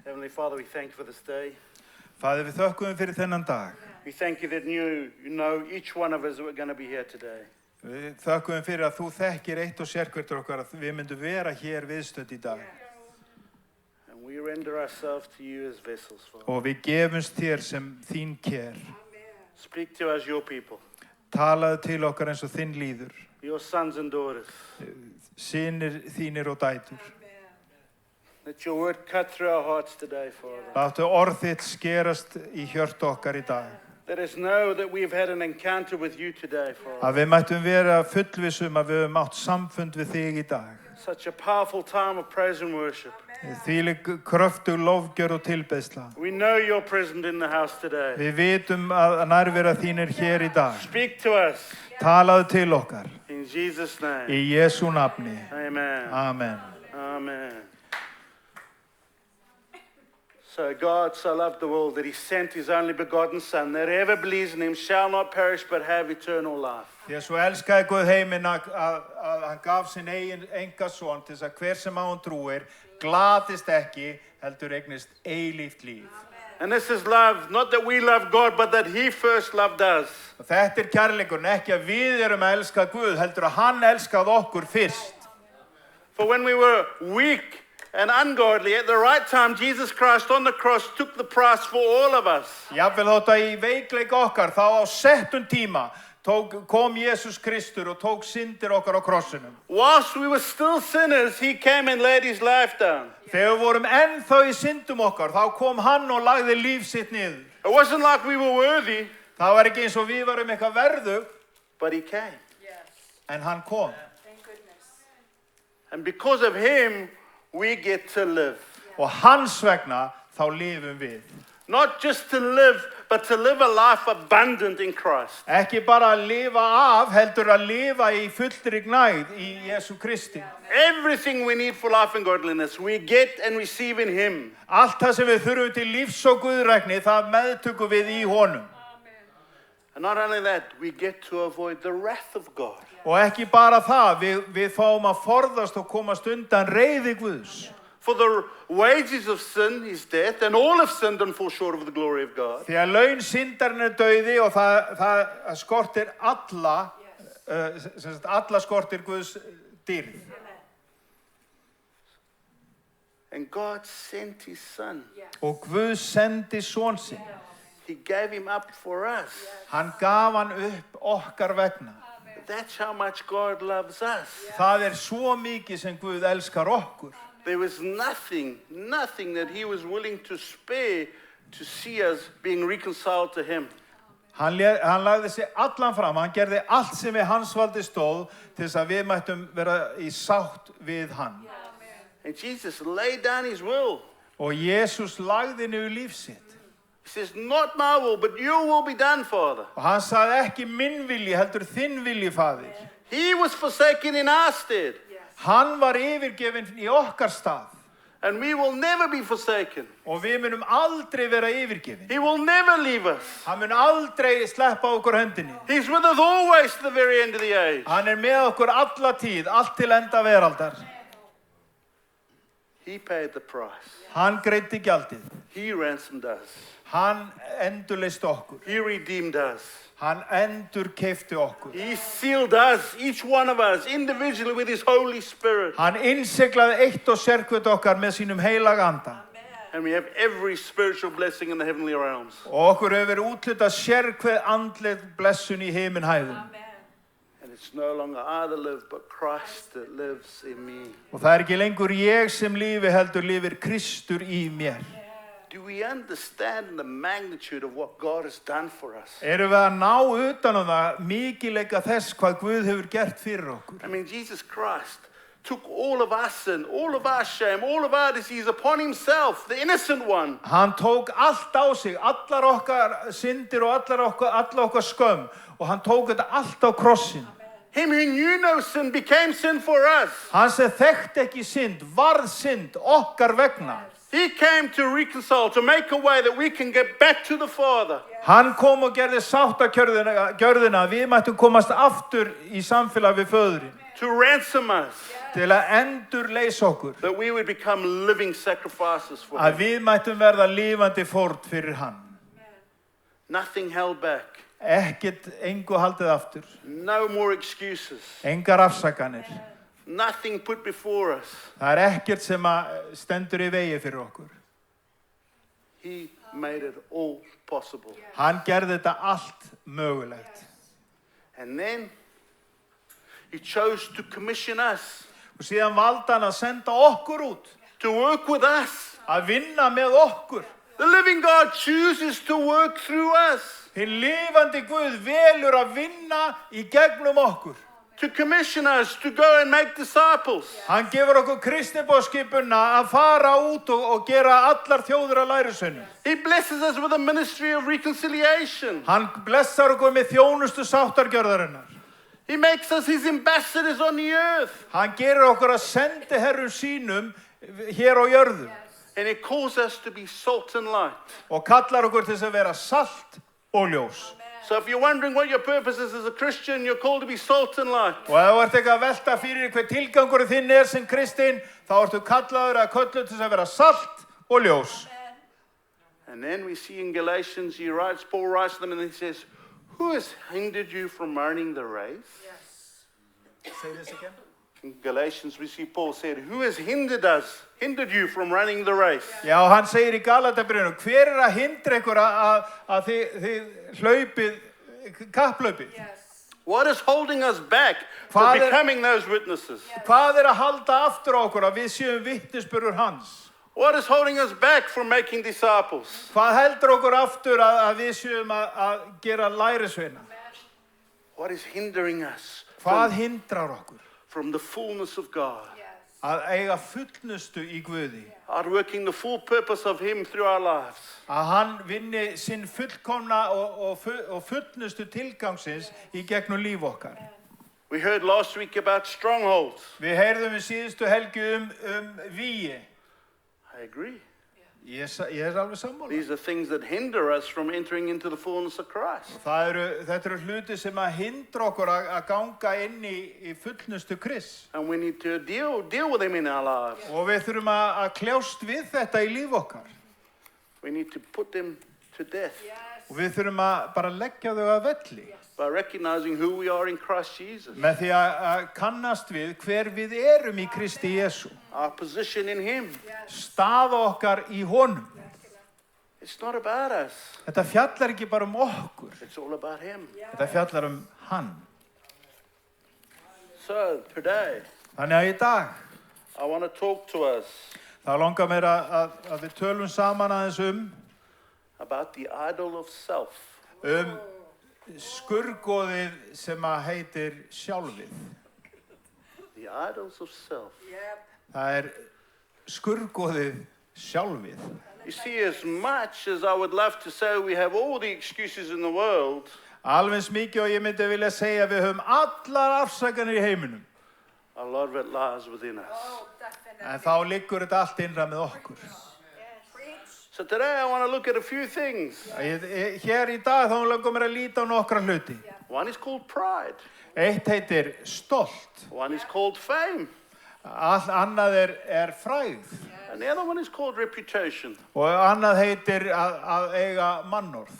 Heavenly Father, we thank you for this day. Faðir, við þökkum fyrir þennan dag. We thank you that you know each one of us that we're going to be here today. Við þökkum fyrir að þú þekkir eitt og sérhvertur okkar að við myndum vera hér viðstödd í dag. And we render ourselves to you as vessels, Father. Og við gefumst þér sem þín kér. Speak to us, your people, Talaðu til okkar eins og þinn líður. your sons and daughters. Synir þínir og dætur. Let your word cut through our hearts today, Father. Láttu orð þitt skerast í hjörtu okkar í dag. Let us know that we've had an encounter with you today, Father. Að við mættum vera fullvissum að við höfum átt samfund við þig í dag. Such a powerful time of praise and worship. Þvílík kröftug lofgjörð og tilbeiðsla. We know you're present in the house today. Við vitum að nærvera þín hér í dag. Speak to us Talaðu til okkar. in Jesus' name. Í Jesú nafni. Amen. Amen. Amen. So God so loved the world that he sent his only begotten Son, that whoever believes in him shall not perish but have eternal life. Því að svo elskaði Guð heiminn að hann gaf sinn eigin engasson til þess að hver sem á hann trúir glatist ekki, heldur eignist eilíft líf. And this is love, not that we love God, but that he first loved us. Og þetta kærleikurinn, ekki að við erum að elska Guð, heldur að hann elskaði okkur fyrst. For when we were weak and ungodly, at the right time, Jesus Christ on the cross took the price for all of us. Jafnvel þótt að í veikleik okkar, þá á settum tíma, kom Jesus Kristur og tók syndir okkar á krossinum. Whilst we were still sinners, he came and laid his life down. Þegar við vorum ennþá í syndum okkar, þá kom hann og lagði líf sitt niður. It wasn't like we were worthy, Það var ekki eins og við varum eitthvað verðug, but he came. en hann kom. And because of him, we get to live. Og hans vegna þá lifum við. Not just to live, but to live a life abundant in Christ. Ekki bara að lifa af, heldur að lifa í fullri gnægð í Jesú Kristi. Everything we need for life and godliness, we get and receive in him. Allt það sem við þurfum til lífs og guðrækni, það meðtökum við í honum. And not only that, we get to avoid the wrath of God. Og ekki bara það, við fáum að forðast og komast undan reiði Guðs. For the wages of sin is death, and all have sinned and fall short of the glory of God. Því að laun syndarinn dauði og það skortir alla skortir Guðs dýrð. And God sent his son. Og Guð sendi son sinn. He gave him up for us. Hann gaf hann upp okkar vegna. That's how much God loves us. Það svo mikið sem Guð elskar okkur. There was nothing that he was willing to spare to see us being reconciled to him. Hann lagði sig allan fram, hann gerði allt sem við hans valdi stóð til þess að við mættum vera í sátt við hann. And Jesus laid down his will. Og Jesus lagði niður líf sitt. He says, not my will, but your will be done, Father. Og hann sagði ekki minn vilji, heldur þinn vilji, Faðir. He was forsaken in our stead. Hann var yfirgefinn í okkar stað. And we will never be forsaken. Og við munum aldrei vera yfirgefin. He will never leave us. Hann mun aldrei sleppa okkur höndinni. He's with us always to the very end of the age. Hann með okkur alla tíð, allt til enda veraldar. He paid the price. Hann greiddi gjaldið. He ransomed us. Hann endurleysti okkur. He redeemed us. Hann endurkeypti okkur. He sealed us, each one of us, individually with his Holy Spirit. Hann innsiglaði eitt og sérhvert okkar með sínum heilaga anda. And we have every spiritual blessing in the heavenly realms. Og okkur hefur verið úthlutað sérhver andleg blessun í himinhæðum. And it's no longer I that live, but Christ that lives in me. Og það ekki lengur ég sem lífi, heldur lifir Kristur í mér. Do we understand the magnitude of what God has done for us? Erum við að ná utan það mikilvæga þess hvað Guð hefur gert fyrir okkur? I mean, Jesus Christ took all of our sin, all of our shame, all of our disease upon himself, the innocent one. Hann tók allt á sig, allar okkar syndir og alla okkar skömm, og hann tók þetta allt á krossin. Him who knew no sin became sin for us. Hann sem þekkti ekki synd, varð synd okkar vegna. He came to reconcile, to make a way that we can get back to the Father. Hann kom og gerði sáttagjörðina, við mættum komast aftur í samfélag við föðurinn. to ransom us, til að endurleysa okkur, that we would become living sacrifices for að him. við mættum verða lifandi fórn fyrir hann. Nothing held back. Ekkert engu haldið aftur, No more excuses. engar afsakanir. Nothing put before us. Það ekkert sem að stendur í vegi fyrir okkur. He made it all possible. Hann gerði þetta allt mögulegt. And then he chose to commission us, Og síðan valdi hann að senda okkur út, to work with us. að vinna með okkur. The living God chooses to work through us, Hinn lifandi Guð velur að vinna í gegnum okkur. to commission us to go and make disciples. Hann gefur okkur kristniboðskipuna að fara út og gera allar þjóðir að lærisveinum. He blesses us with a ministry of reconciliation. Hann blessar okkur með þjónustu sáttargjörðarinnar. He makes us his ambassadors on the earth. Hann gerir okkur að sendi herrum sínum hér á jörðu And he calls us to be salt and light. og kallar okkur til þess að vera salt og ljós. So if you're wondering what your purpose is as a Christian, you're called to be salt and light. Og ef þú ert eitthvað að velta fyrir hver tilgangur þinn er sem kristinn, þá ertu kallaður að köllu til þess að vera salt og ljós. And then we see in Galatians, Paul writes to them and he says, who has hindered you from running the race? Say this again. In Galatians, we see Paul said, who has hindered you from running the race? Já, hann segir í Galatabrinu, hver er að hindra ykkur að þið hlaupið, kapplaupið? What is holding us back Father- from becoming those witnesses? Hvað er að halda aftur á okkur að við séum vitnisburður hans? What is holding us back from making disciples? Hvað heldur okkur aftur að við séum að gera lærisveina? What is hindering us Hvað hindrar okkur from the fullness of God? að eiga fullnustu í Guði? Outworking the full purpose of him through our lives. Að hann vinni sinn fullkomna og fullnustu tilgangsins í gegnum líf okkar. We heard last week about strongholds. Við heyrðum í síðustu helgi vígi. I agree. Ég er alveg sammála. These are things that hinder us from entering into the fullness of Christ. Þetta eru hluti sem að hindra okkur að ganga inn í fullnustu Krists. And we need to deal with them in our lives. Og við þurfum að kljást við þetta í líf okkar. We need to put them to death Og við þurfum að bara leggja þau að velli. by recognizing who we are in Christ Jesus. Með því að kannast við hver við erum í Kristi Jesú. Our position in him. Staða okkar í honum. It's not about us. Þetta fjallar ekki bara okkur. It's all about him. Þetta fjallar hann. So today, Þannig að í dag, I want to talk to us þá langar mér að við tölum saman aðeins about the idol of self. skurðgoðið sem að heitir sjálfið. The idols of self. Það skurðgoðið sjálfið. You see, as much as I would love to say we have all the excuses in the world, Alveg mikið og ég myndi vilja segja við höfum allar afsakanir í heiminum. a lot of it lies within us. En þá liggur þetta allt innra með okkur. So today I want to look at a few things. Hér í dag þá langar mér að líta á nokkra hluti. One is called pride. Eitt heitir stolt. One is called fame. Annað frægð. And the other one is called reputation. Og annað heitir að eiga mannorð.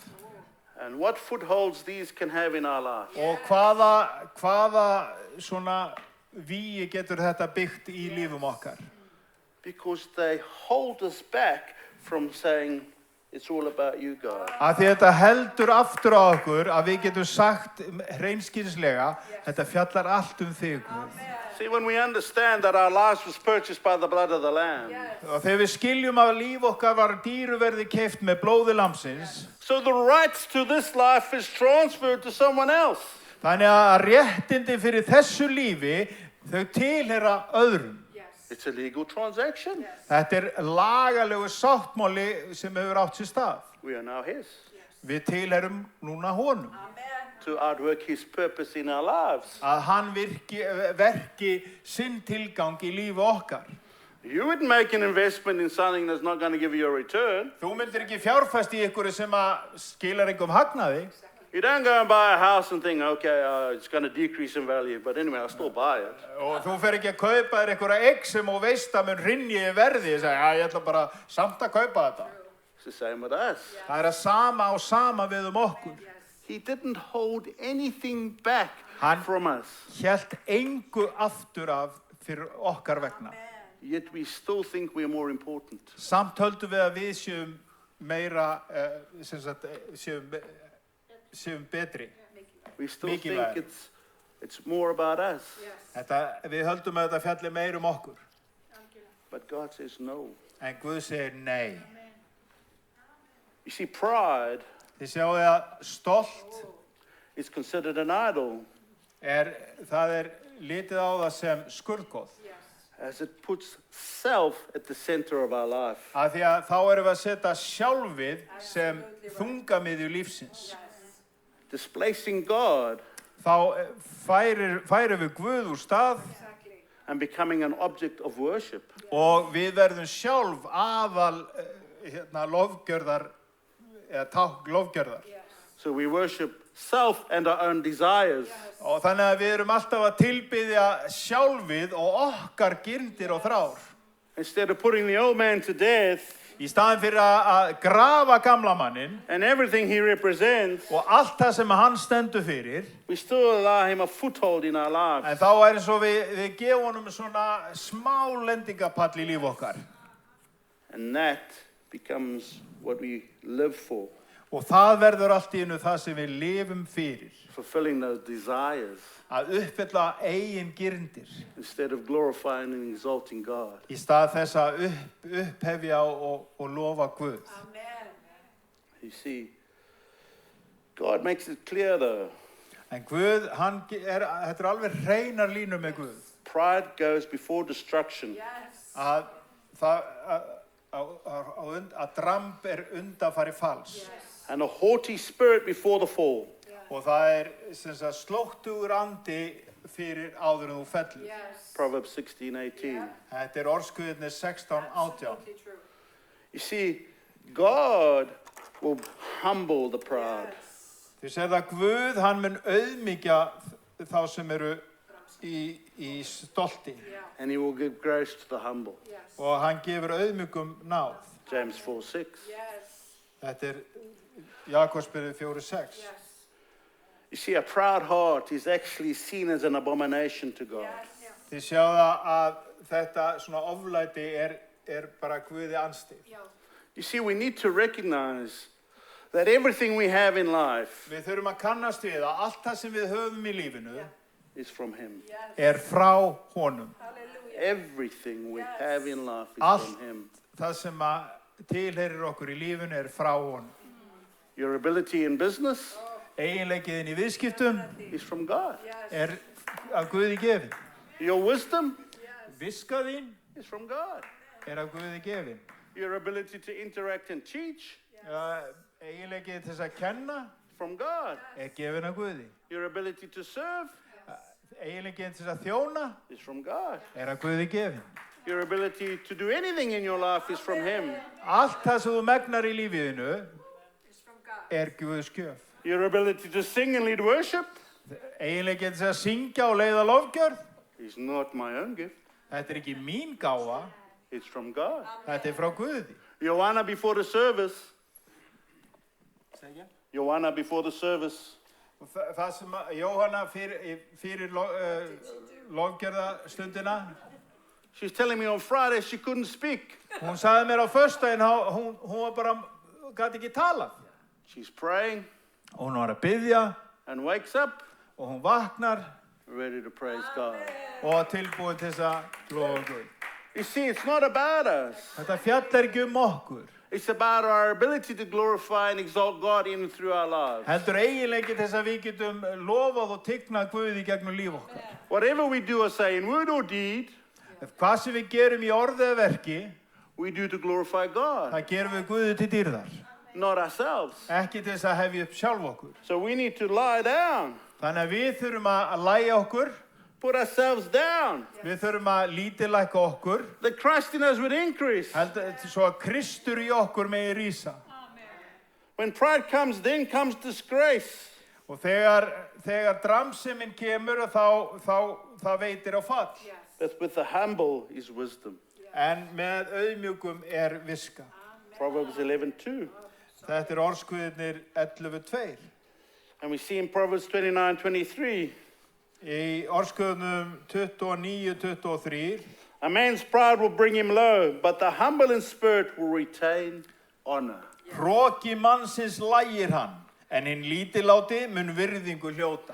And what footholds these can have in our life. Og hvaða svona vígi getur þetta byggt í lífum okkar? Because they hold us back from saying, it's all about you, God. Af því þetta heldur aftur á okkur að við getum sagt hreinskilnislega, þetta fjallar allt þig, Guð. See, when we understand that our lives was purchased by the blood of the Lamb, Og þegar við skiljum að líf okkar var dýruverði keypt með blóði lambsins, so the rights to this life is transferred to someone else. þannig að réttindi fyrir þessu lífi, þau tilheyra öðrum. It's a legal transaction. Þetta lagalegu sáttmáli sem hefur átt sér stað. We are now his. Við tilheyrum núna honum. To outwork his purpose in our lives. Að hann verki sinn tilgang í lífi okkar. You wouldn't make an investment in something that's not going to give you a return. Þú myndir ekki fjárfæst í ykkur sem að skilar einhverjum hagnaði. You don't go and buy a house and think, okay, it's going to decrease in value, but anyway, I'll still buy it. Og þú fer ekki að kaupa þér einhverja eign sem og veist að mun hrynja í verði. Ég segi, ég ætla bara samt að kaupa þetta. It's the same with us. Það er að sama við okkur. He didn't hold anything back from us. Hélt engu aftur af fyrir okkar vegna. Yet we still think we're more important. Samt höldum við að við séum meira, séum betri. We still think it's more about us. Við höldum að þetta fjalli meira okkur. But God says no. En Guð segir nei. You see, pride Þið sjáu að stolt is considered an idol það litið á það sem skurðgoð. as it puts self at the center of our life. Af því að þá erum við að setja sjálfið sem þungamiðju lífsins. Displacing God Þá færum við Guð úr stað and becoming an object of worship. og við verðum sjálf aðal lofgjörðar eða tákn lofgjörðar. So we worship self and our own desires. Og þannig að við erum alltaf að tilbiðja sjálfið og okkar gyrndir og þrár. Instead of putting the old man to death Í staðinn fyrir að grafa gamla mannin and everything he represents, og allt það sem hann stendur fyrir, we still allow him a foothold in our lives. en þá eins og við gefum honum svona smá lendingapall í líf okkar. And that becomes what we live for, Og það verður allt í einu það sem við lifum fyrir. fulfilling those desires Að uppfylla eigin gyrndir. instead of glorifying and exalting God. Í stað þess að upphefja og lofa Guð. You see, God makes it clear though, En Guð, þetta alveg hreinar línur með Guð. pride goes before destruction. Að dramb undanfari falls. And a haughty spirit before the fall. Og það sem sagt slóttugur andi fyrir áður en þú fellur. Proverbs 16:18. Þetta orðskuðirnir 16:18. You see, God will humble the proud. Þið séð að Guð, hann mun auðmýkja þá sem eru í stolti. And he will give grace to the humble. Og hann gefur auðmýkum náð. James 4:6. Þetta Jakobsbreið 4:6. You see, a proud heart is actually seen as an abomination to God. Þið sjáðu að þetta svona oflæti bara Guði anstig. You see, we need to recognize that everything we have in life Við þurfum að kannast við að allt það sem við höfum í lífinu is from him. frá honum. Everything we have in life is Allt from him. það sem tilheyrir okkur í lífinu frá honum. Your ability in business Eiginleikiðin í viðskiptum is from God. af Guði gefin. Your wisdom Viska þín is from God. af Guði gefin. Your ability to interact and teach Eiginleikið til þess að kenna from God. gefin af Guði. Your ability to serve Eiginleikið til þess að þjóna is from God. af Guði gefin. Your ability to do anything in your life is from him. Allt það sem þú megnar í lífiðinu Guðs gjöf. Your ability to sing and lead worship Eiginleikið til að syngja og leiða lofgjörð is not my own gift. Þetta ekki mín gáfa, It's from God. þetta frá Guði. Joanna before the service. Joanna before the service. Og það sem Jóhanna fyrir lofgjörðastundina, She's telling me on Friday she couldn't speak. hún sagði mér á föstudaginn, hún var bara, gat ekki talað. She's praying Og hún var að biðja and wakes up og hún vaknar ready to praise God. og tilbúin til þess að lofa Guð. You see, it's not about us. Þetta fjallar ekki okkur. It's about our ability to glorify and exalt God in and through our lives. Heldur eiginleikið þess að við getum lofað og tignað Guð í gegnum líf okkar. Whatever we do or say in word or deed, Hvað sem við gerum í orði eða verki, we do to glorify God, það gerum við Guði til dýrðar. not ourselves. Ekki til þess að hefja upp sjálf okkur. So we need to lie down, Þannig að við þurfum að lægja okkur, put ourselves down, við þurfum að lítillækka okkur, that Christ in us would increase. svo að Kristur í okkur megi rísa. When pride comes, then comes disgrace. Og þegar dramseminn kemur þá veitir á fall. But with the humble is wisdom. En með auðmjúkum viska. Proverbs 11:2. Þetta orðskviðirnir 11:2. And we see in Proverbs 29:23. Í orðskviðunum 29:23. A man's pride will bring him low, but the humble in spirit will retain honor. Hroki mannsins lægir hann, en hinn lítilláti mun virðingu hljóta.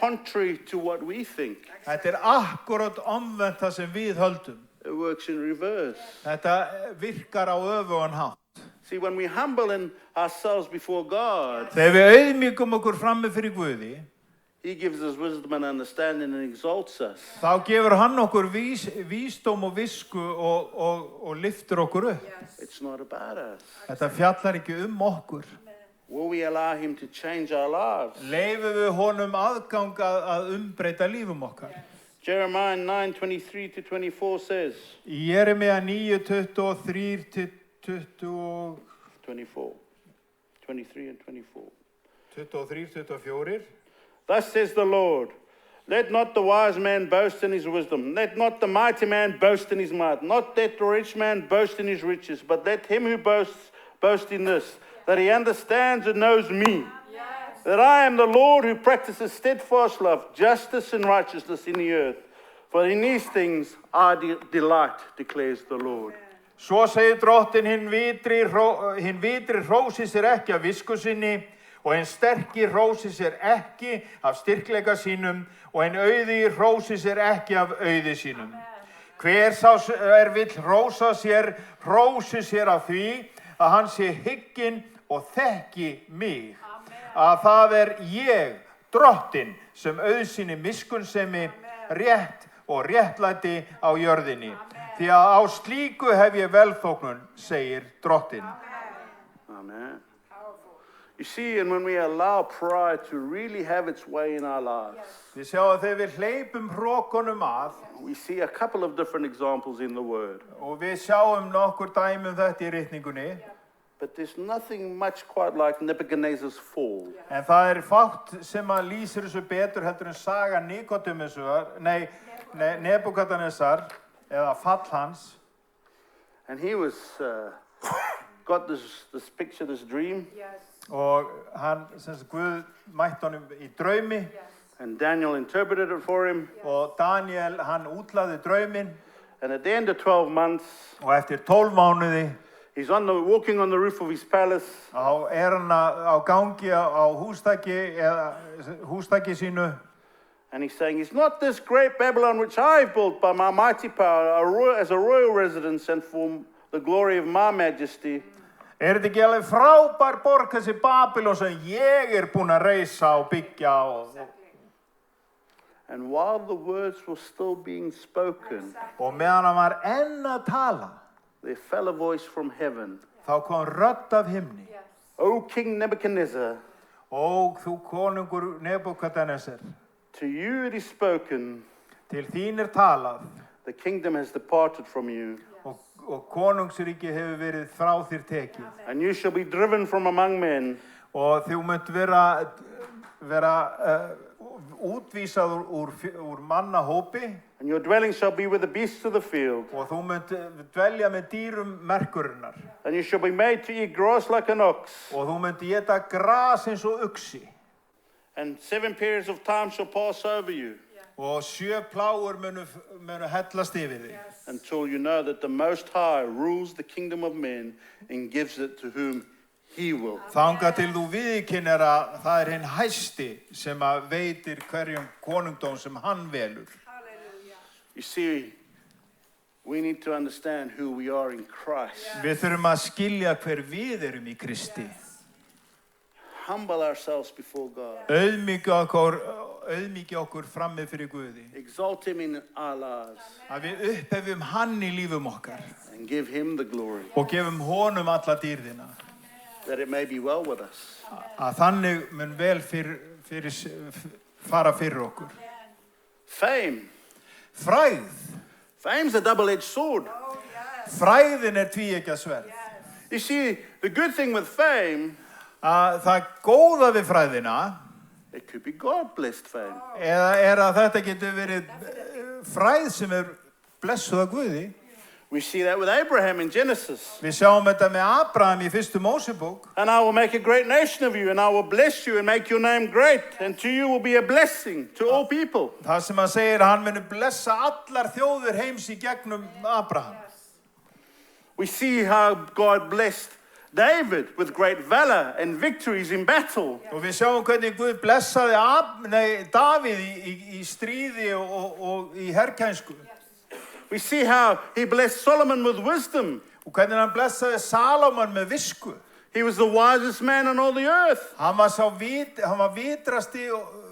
Contrary to what we think. Þetta akkurat omvendt það sem við höldum. It works in reverse. Þetta virkar á öfugan hátt. See, when we humble ourselves before God, Þegar við auðmjúkum okkur frammi fyrir Guði, He gives us wisdom and understanding and exalts us. þá gefur hann okkur vísdóm og visku og lyftir okkur upp. It's not about us. Þetta fjallar ekki okkur. Will we allow Him to change our lives? Leifum við honum aðgang að umbreyta lífum okkar. Jeremiah 9:23-24 says, Jeremía 9:23-24. 23 and 24. 23-24. Thus says the Lord, let not the wise man boast in his wisdom, let not the mighty man boast in his might, not let the rich man boast in his riches, but let him who boasts boast in this, that he understands and knows me, that I am the Lord who practices steadfast love, justice and righteousness in the earth. For in these things I delight, declares the Lord. Svo segir Drottinn, hinn vitri hrósi sér ekki af visku sinni, og hinn sterki hrósi sér ekki af styrkleika sínum, og hinn auði hrósi sér ekki af auði sínum. Hver sá vill hrósa sér, hrósi sér af því að hann sé hygginn og þekki mig. Að það ég, Drottinn, sem auðsýni miskunnsemi, rétt og réttlæti á jörðinni. Því að á slíku hef ég velþóknun, segir Drottinn. Amen. You see, and when we allow pride to really have its way in our lives, Við sjáum að þegar við hleypum hrokunum að, we see a couple of different examples in the Word. og við sjáum nokkur dæmi þetta í ritningunni, But there's nothing much quite like Nebuchadnezzar's fall. en það fátt sem að lýsir þessu betur heldur en saga Nebúkadnesar, eða fall hans. And he was got this picture, this dream. Og hann, Guð mætti honum í draumi, And Daniel interpreted it for him. og Daniel, hann útlaði drauminn, And at the end of 12 months, og eftir 12 mánuði, he's walking on the roof of his palace. hann á gangi á hústaki sínu, And he's saying, it's not this great Babylon which I've built by my mighty power as a royal residence and for the glory of my majesty. Þetta ekki alveg frábær borg þessi Babylon sem ég búinn að reisa og byggja á? And while the words were still being spoken, Og meðan hann var enn að tala, there fell a voice from heaven. þá kom rödd af himni. O King Nebuchadnezzar, Og þú konungur Nebúkadnesar, to you it is spoken, til þín talað, the kingdom has departed from you, og konungsríki hefur verið frá þér tekið. and you shall be driven from among men, Og þú munt vera útvísað úr mannahópi, and your dwelling shall be with the beasts of the field, og þú munt dvelja með dýrum merkurinnar, and you shall be made to eat grass like an ox, og þú munt éta gras eins og uxi, and 7 periods of time shall pass over you, og 7 plágur munu hellast yfir þig, until you know that the Most High rules the kingdom of men and gives it to whom He will. þangað til þú viðurkennir að það hinn hæsti sem að veitir hverjum konungdóm sem hann velur. You see, we need to understand who we are in Christ. Við þurfum að skilja hver við erum í Kristi. Humble ourselves before God. Auðmýkja okkur frammi fyrir Guði. Exalt Him in our lives Að við upphefum hann í lífum okkar and give Him the glory, og gefum honum alla dýrðina. that it may be well with us. Að þannig mun vel fara fyrir okkur. Fame. Frægð. Fame's a double-edged sword. Frægðin tvíeggjað sverð. You see, the good thing with fame Að það góða við fræðina It could be God-blessed fame. Eða þetta getur verið fræð sem blessuð af Guði. We see that with Abraham in Genesis. Við sjáum þetta með Abraham í fyrstu Mósebók. And I will make a great nation of you, and I will bless you and make your name great, and to you will be a blessing to all people. Það sem hann segir að hann muni blessa allar þjóðir heims í gegnum Abraham. We see how God blessed David with great valor and victories in battle. Og við sjáum hvernig Guð blessaði Davíð í stríði og í herkænsku. We see how he blessed Solomon with wisdom. Og hvernig hann blessaði Salómon með visku. He was the wisest man on all the earth. Hann var vitrasti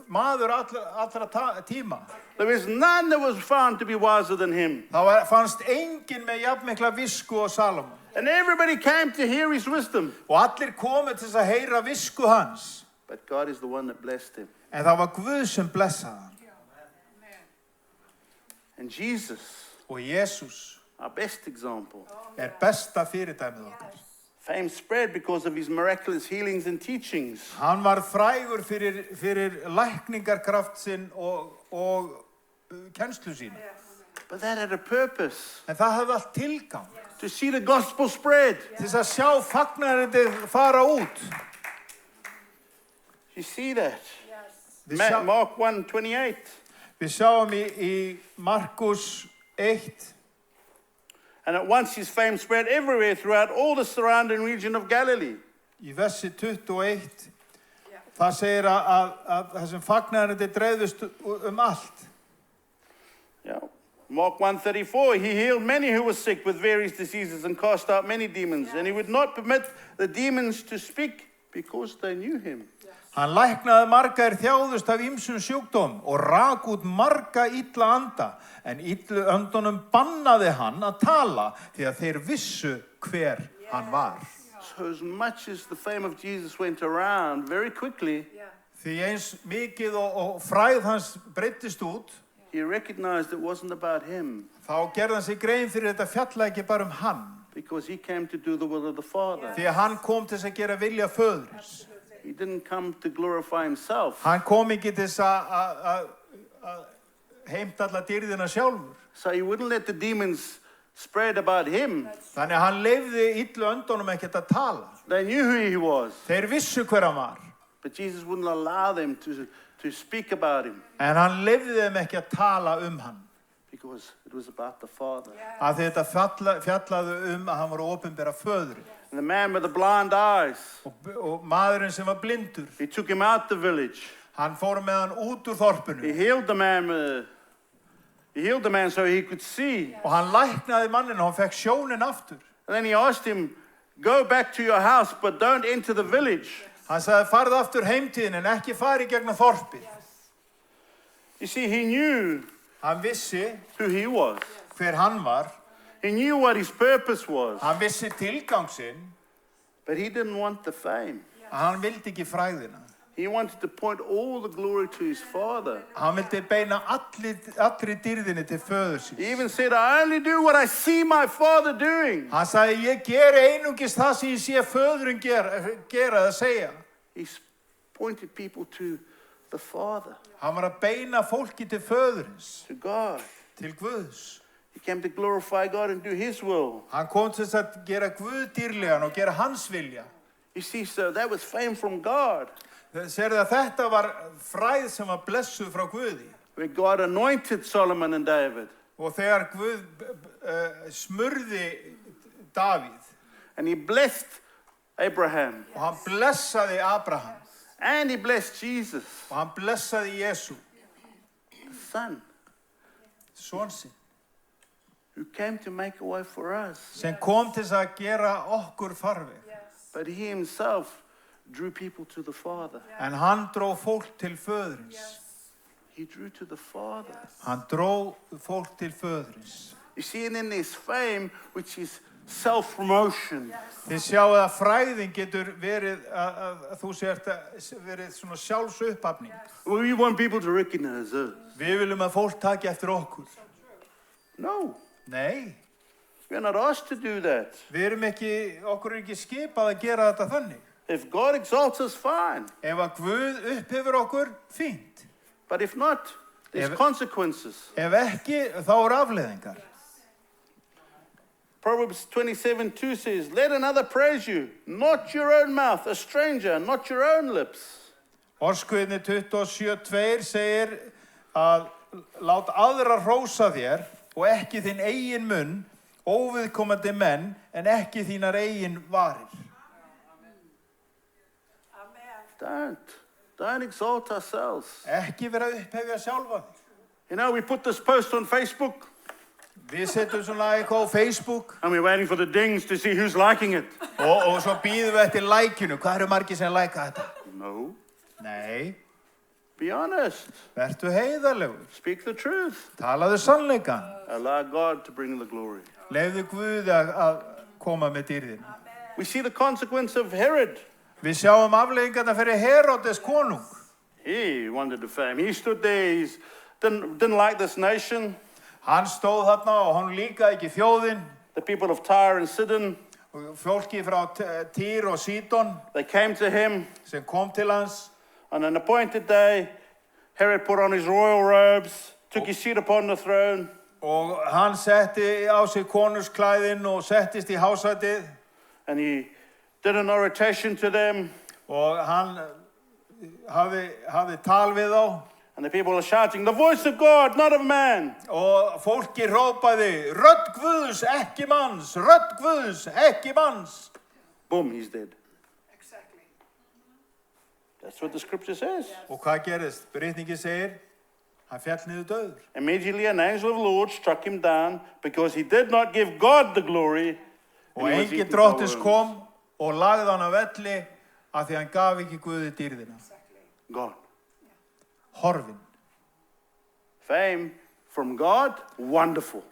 maður allra tíma. There is none that was found to be wiser than him. Fannst enginn með jafnmikla visku og Salómon. And everybody came to hear his wisdom. Og allir komu til að heyra visku hans. But God is the one that blessed him. En það var Guð sem blessaði hann. And Jesus, Og Jesús our best example. besta fyrirdæmið okkar. Fame spread because of his miraculous healings and teachings. Hann var frægur fyrir lækningarkraft sinn og kennslu sín. But that had a purpose. En það hafði allt tilgang. To see the gospel spread. Til þess að sjá fagnaðarindið fara út. You see that? Við Mark 1:28. Við sjáum í Markus 1. And at once his fame spread everywhere throughout all the surrounding region of Galilee. Í versi 21. Það segir að þessum fagnaðarindið dreifðust allt. Yeah. Mark 1:34, he healed many who were sick with various diseases and cast out many demons. And he would not permit the demons to speak because they knew him. Hann læknaði marga þjáðust af ýmsum sjúkdóm og rak út marga illa anda. En illu öndunum bannaði hann að tala því að þeir vissu hver hann var. So as much as the fame of Jesus went around very quickly, Því eins mikið og fræð hans breyttist út, he recognized it wasn't about him. þá gerði hann sig grein fyrir þetta fjalla ekki bara hann. Because he came to do the will of the Father. Því að hann kom til þess að gera vilja föðurins. He didn't come to glorify himself. Hann kom ekki til þess að heimta alla dýrðina sjálfur. So he wouldn't let the demons spread about him. Þannig að hann leyfði illu öndunum ekkert að tala. They knew who he was. Þeir vissu hver hann var. But Jesus wouldn't allow them to speak about him. En hann leyfði þeim ekki að tala hann. Because it was about the Father. Að þetta fjallaði að hann var opinbera föðurinn. And the man with the blind eyes, Og maðurinn sem var blindur, he took him out the village. hann fór með hann út úr þorpinu. He healed the man so he could see. Og hann læknaði manninn og hann fekk sjónin aftur. And then he asked him, go back to your house, but don't enter the village. Hann sagði, farðu aftur heimtíðin en ekki fari gegnum þorpið. You see, he knew Hann vissi who he was. hver hann var. He knew what his purpose was. Hann vissi tilgang sinn. But he didn't want the fame. Hann vildi ekki fræðina. He wanted to point all the glory to his Father. Hann vildi beina allri dýrðinni til föður síns. He even said, I only do what I see my Father doing. Hann sagði, ég geri einungis það sem ég sé föðurinn gera eða segja. He pointed people to the Father, Hann var að beina fólki til föðurins, to God. til Guðs. He came to glorify God and do his will. Hann kom til þess að gera Guð dýrlegan og gera hans vilja. You see, so that was fame from God. Sérðu að þetta var fræð sem var blessuð frá Guði. Where God anointed Solomon and David. Og þegar Guð smurði Davíð. And he blessed Abraham. Og hann blessaði Abraham. And he blessed Jesus, Og hann blessaði Jesú, the Son, son sinn, who came to make a way for us. sem kom til þess að gera okkur farveg. But he himself drew people to the Father. En hann dró fólk til föðurins. He drew to the Father. Hann dró fólk til föðurins. You see, and then there's fame, which is self-promotion. Þið sjáu að fræðin getur verið að þú sért verið svona sjálfsuppafning. We want people to recognize us. Við viljum að fólk taki eftir okkur. No, Nei, we are not asked to do that. okkur er ekki skipað að gera þetta þannig. If God exalts us, fine. Ef að Guð upphefur okkur, fínt. But if not, there's Ef- consequences. Ef ekki, þá eru afleiðingar. Proverbs 27:2 says, let another praise you, not your own mouth, a stranger, not your own lips. Orskviðni 27:2 segir að lát aðra hrósa þér og ekki þinn eigin munn, óviðkomandi menn, en ekki þínar eigin varir. Don't exalt ourselves. Ekki vera að upphefja sjálfa þig. You know, we put this post on Facebook Við setjum svona eitthvað á Facebook and we're waiting for the dings to see who's liking it. og svo býðum við eftir lækinu. Hvað eru margir sem læka þetta? No. Nei, Be honest. vertu heiðarlegur. Speak the truth. Talaðu sannleikan. Allow God to bring the glory. Leyfðu Guði að koma með dýrðina. We see the consequence of Herod. Við sjáum afleiðingarna fyrir Herodes konung. He wanted the fame. He stood there. He didn't like this nation. Hann stóð þarna og hann líkaði ekki þjóðin. The people of Tyre and Sidon, Og fólki frá Týr og Sídon they came to him. sem kom til hans. On an appointed day, Herod put on his royal robes, took his seat upon the throne. Og hann setti á sig konungsklæðin og settist í hásætið. And he did an oration to them. Og hann hafði tal við þá. And the people are shouting, the voice of God, not of man. Og fólki hrópaði, rödd Guðs, ekki manns, rödd Guðs, ekki manns. Boom, he's dead. Exactly. That's what the scripture says. Og hvað gerist? Ritningi segir, hann fjall niður dauður. Immediately an angel of the Lord struck him down because he did not give God the glory. Og and he was engin eaten by drottins worms. kom og lagði hann á velli af því hann gaf ekki Guði dýrðina. Gone. Horfin. Fame from God, wonderful.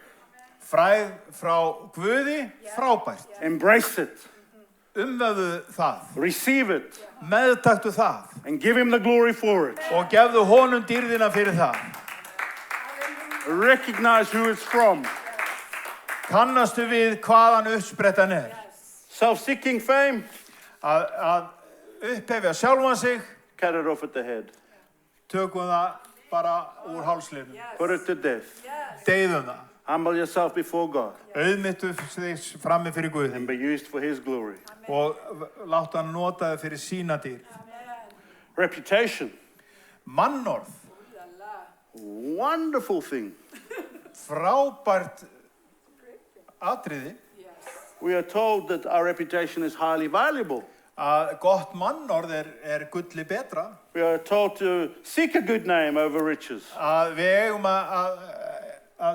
Fræð frá Guði, frábært. Embrace it. Umvefðu það. Receive it. Meðtaktu það. And give him the glory for it. Og gefðu honum dýrðina fyrir það. Recognize who it's from. Kannastu við hvaðan uppsprettan er. Self-seeking fame, Að upphefja sjálfan sig, cut it off at the head. tökum það bara úr hálsliðnum. Put it to death. Deyðum það. Humble yourself before God Auðmyttu þig frammi fyrir Guði. and be used for his glory. Og láta hann nota það fyrir sína dýr. Reputation, Mannorð. wonderful thing. Frábært atriði. We are told that our reputation is highly valuable. Að gott mannorð er gulli betra. We are told to seek a good name over riches. Að við eigum að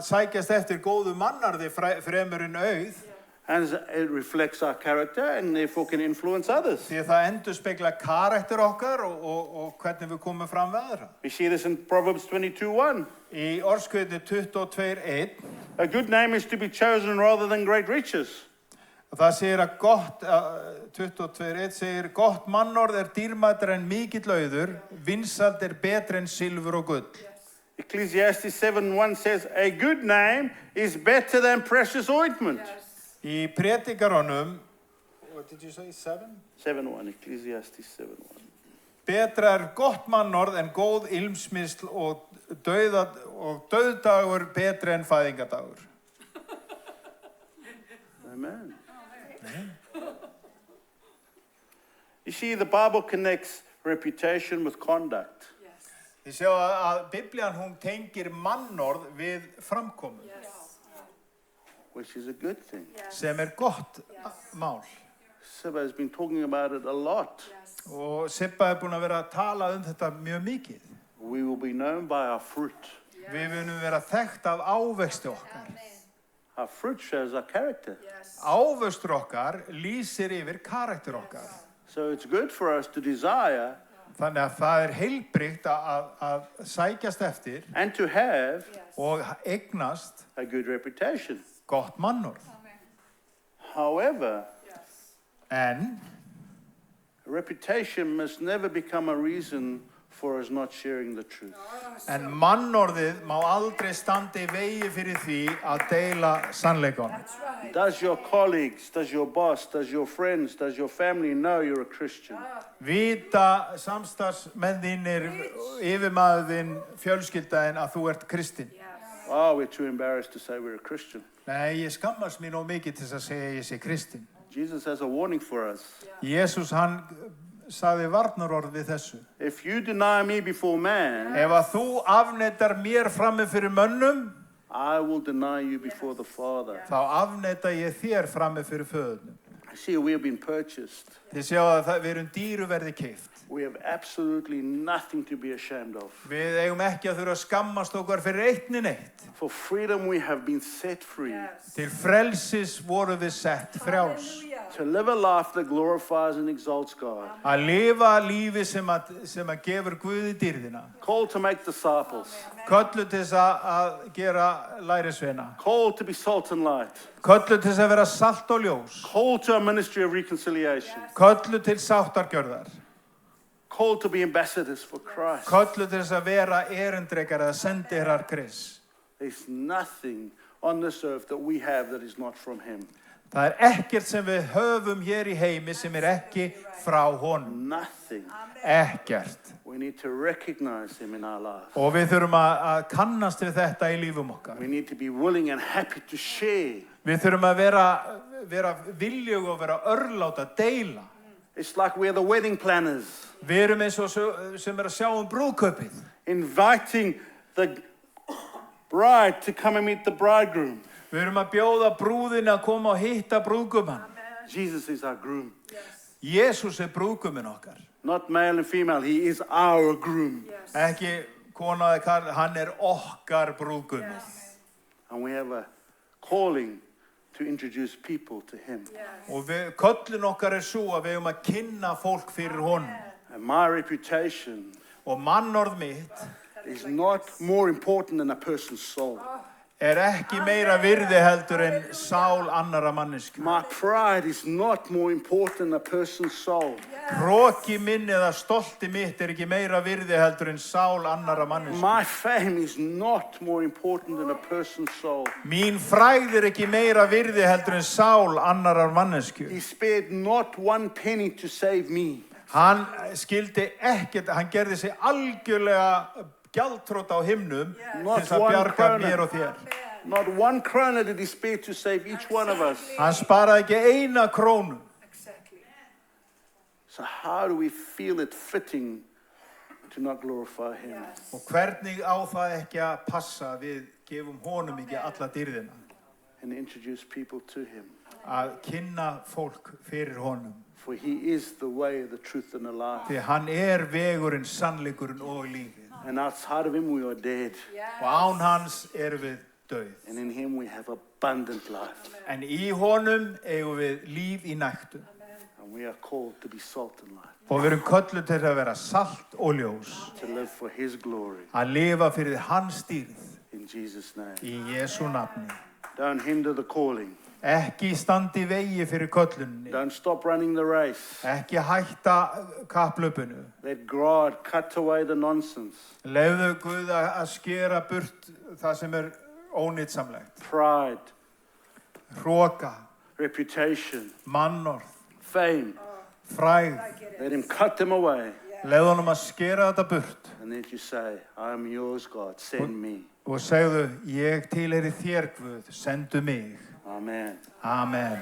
sækjast eftir góðu mannarði fremur en auð. And it reflects our character and therefore can influence others. Því að það endurspeglar karakter okkar og hvernig við komum fram við aðra. We see this in Proverbs 22:1. Í orðskviðni 22:1 A good name is to be chosen rather than great riches. það segir að 22:1 segir gott mannorð er dýrmætara en mikill auður, vinsæld er betri en silfur og gull. Ecclesiastes 7:1 says, a good name is better than precious ointment. Í predikarunum, what did you say, 7? 7:1, Ecclesiastes 7:1. Betra er gott mannorð en góð ilmsmyrsl og dauðdagur betri en fæðingadagur. Amen. You see, the Bible connects reputation with conduct. Þið sjá að Biblían hún tengir mannorð við framkomu, Which is a good thing. sem er gott mál. Siba has been talking about it a lot. Og Sibba er búin að vera að tala þetta mjög mikið. We will be known by our fruit. Við munum vera þekkt af ávexti okkar. Our fruit shows our character. Ávextur okkar lýsir yfir karakter okkar. So it's good for us to desire Þannig að það er heilbrigt að sækjast eftir and to have og eignast a good reputation. gott mannorð. However, En reputation must never become a reason for us not sharing the truth. En mannorðið má aldrei standa í vegi fyrir því að deila sannleikanum. Does your colleagues, does your boss, does your friends, does your family know you're a Christian? Vita samstarfsmenn þínir, yfirmaður þinn, fjölskyldaðin að þú ert kristinn. Oh, we're too embarrassed to say we're a Christian. Nei, ég skammast mín of mikið til að segja ég sé kristinn. Jesus has a warning for us. Jesús hann sagði varnarorð við þessu. If you deny me before man, Ef að þú afneitar mér frammi fyrir mönnum, I will deny you before the Father. þá afneita ég þér frammi fyrir föðurnum. See, we have been purchased. Þið sjáu að við erum dýruverði keypt. We have absolutely nothing to be ashamed of. Við eigum ekki að þurfa að skammast okkar fyrir eitt né neitt. For freedom we have been set free. Til frelsis voru við sett frjáls. To live a life that glorifies and exalts God. Að lifa lífi sem að gefur Guði dýrðina. Called to make disciples. Kölluð til þess að gera lærisveina. Called to be salt and light. Kölluð til þess að vera salt og ljós. Called to a ministry of reconciliation. Kölluð til sáttargjörðar. Called to be ambassadors for Christ. Kölluð til þess að vera erindrekar eða sendiherrar Krists. There's nothing on this earth that we have that is not from Him. Það ekkert sem við höfum hér í heimi sem ekki frá honum. Nothing. Ekkert. We need to recognize Him in our life. Og við þurfum að kannast við þetta í lífum okkar. We need to be willing and happy to share. Við þurfum að vera viljug og vera örlát að deila. It's like we're the wedding planners. Við erum eins og sem að sjá brúðkaupið. Inviting the bride to come and meet the bridegroom. Við erum að bjóða brúðina að koma og hitta brúðgumann. Jesus is our groom. Jesús brúðguminn okkar. Not male and female, He is our groom. Ekki kona eða karl, hann okkar brúðguminn. And we have a calling to introduce people to Him. Og köllun okkar svo að við eigum að kynna fólk fyrir honum. And my reputation Og mannorð mitt is not more important than a person's soul. Ekki meira virði heldur en sál annara mannesku. My pride is not more important than a person's soul. Hroki minn eða stolti mitt ekki meira virði heldur en sál annara mannesku. My fame is not more important than a person's soul. Mín frægð ekki meira virði heldur en sál annarar mannesku. He spared not one penny to save me. Hann skildi ekkert, hann gerði sig algjörlega gjaldþrota á himnum til þess að bjarga mér og þér. Not one krona did He spare to save each one of us. Hann sparaði ekki eina krónu. So how do we feel it fitting to not glorify Him? Og hvernig á það ekki að passa að við gefum honum ekki alla dýrðina? And introduce people to Him. Að kynna fólk fyrir honum. For He is the way, the truth, and the life. Því hann vegurinn, sannleikurinn og lífið. And outside of Him we are dead. Og án hans við dauð. And in Him we have abundant life. En í honum eigum við líf í nægtu. And we are called to be salt and light. Og við erum kölluð til að vera salt og ljós. To live for His glory. Að lifa fyrir hans dýrð. In Jesus' name. Í Jesú nafni. Don't hinder the calling. Ekki standi í vegi fyrir köllunni. Don't stop running the race. Ekki hætta kapplöpunu. Let God cut away the nonsense. Leyfðu Guð að skera burt það sem ónýtsamlegt. Pride. Hroka. Reputation. Mannorð. Fame. Frægð. Let Him cut them away. Leyfðu honum að skera þetta burt. And then you say, I am yours, God. Send me. Og segðu, ég tilheyri þér Guð, sendu mig. Amen. Amen.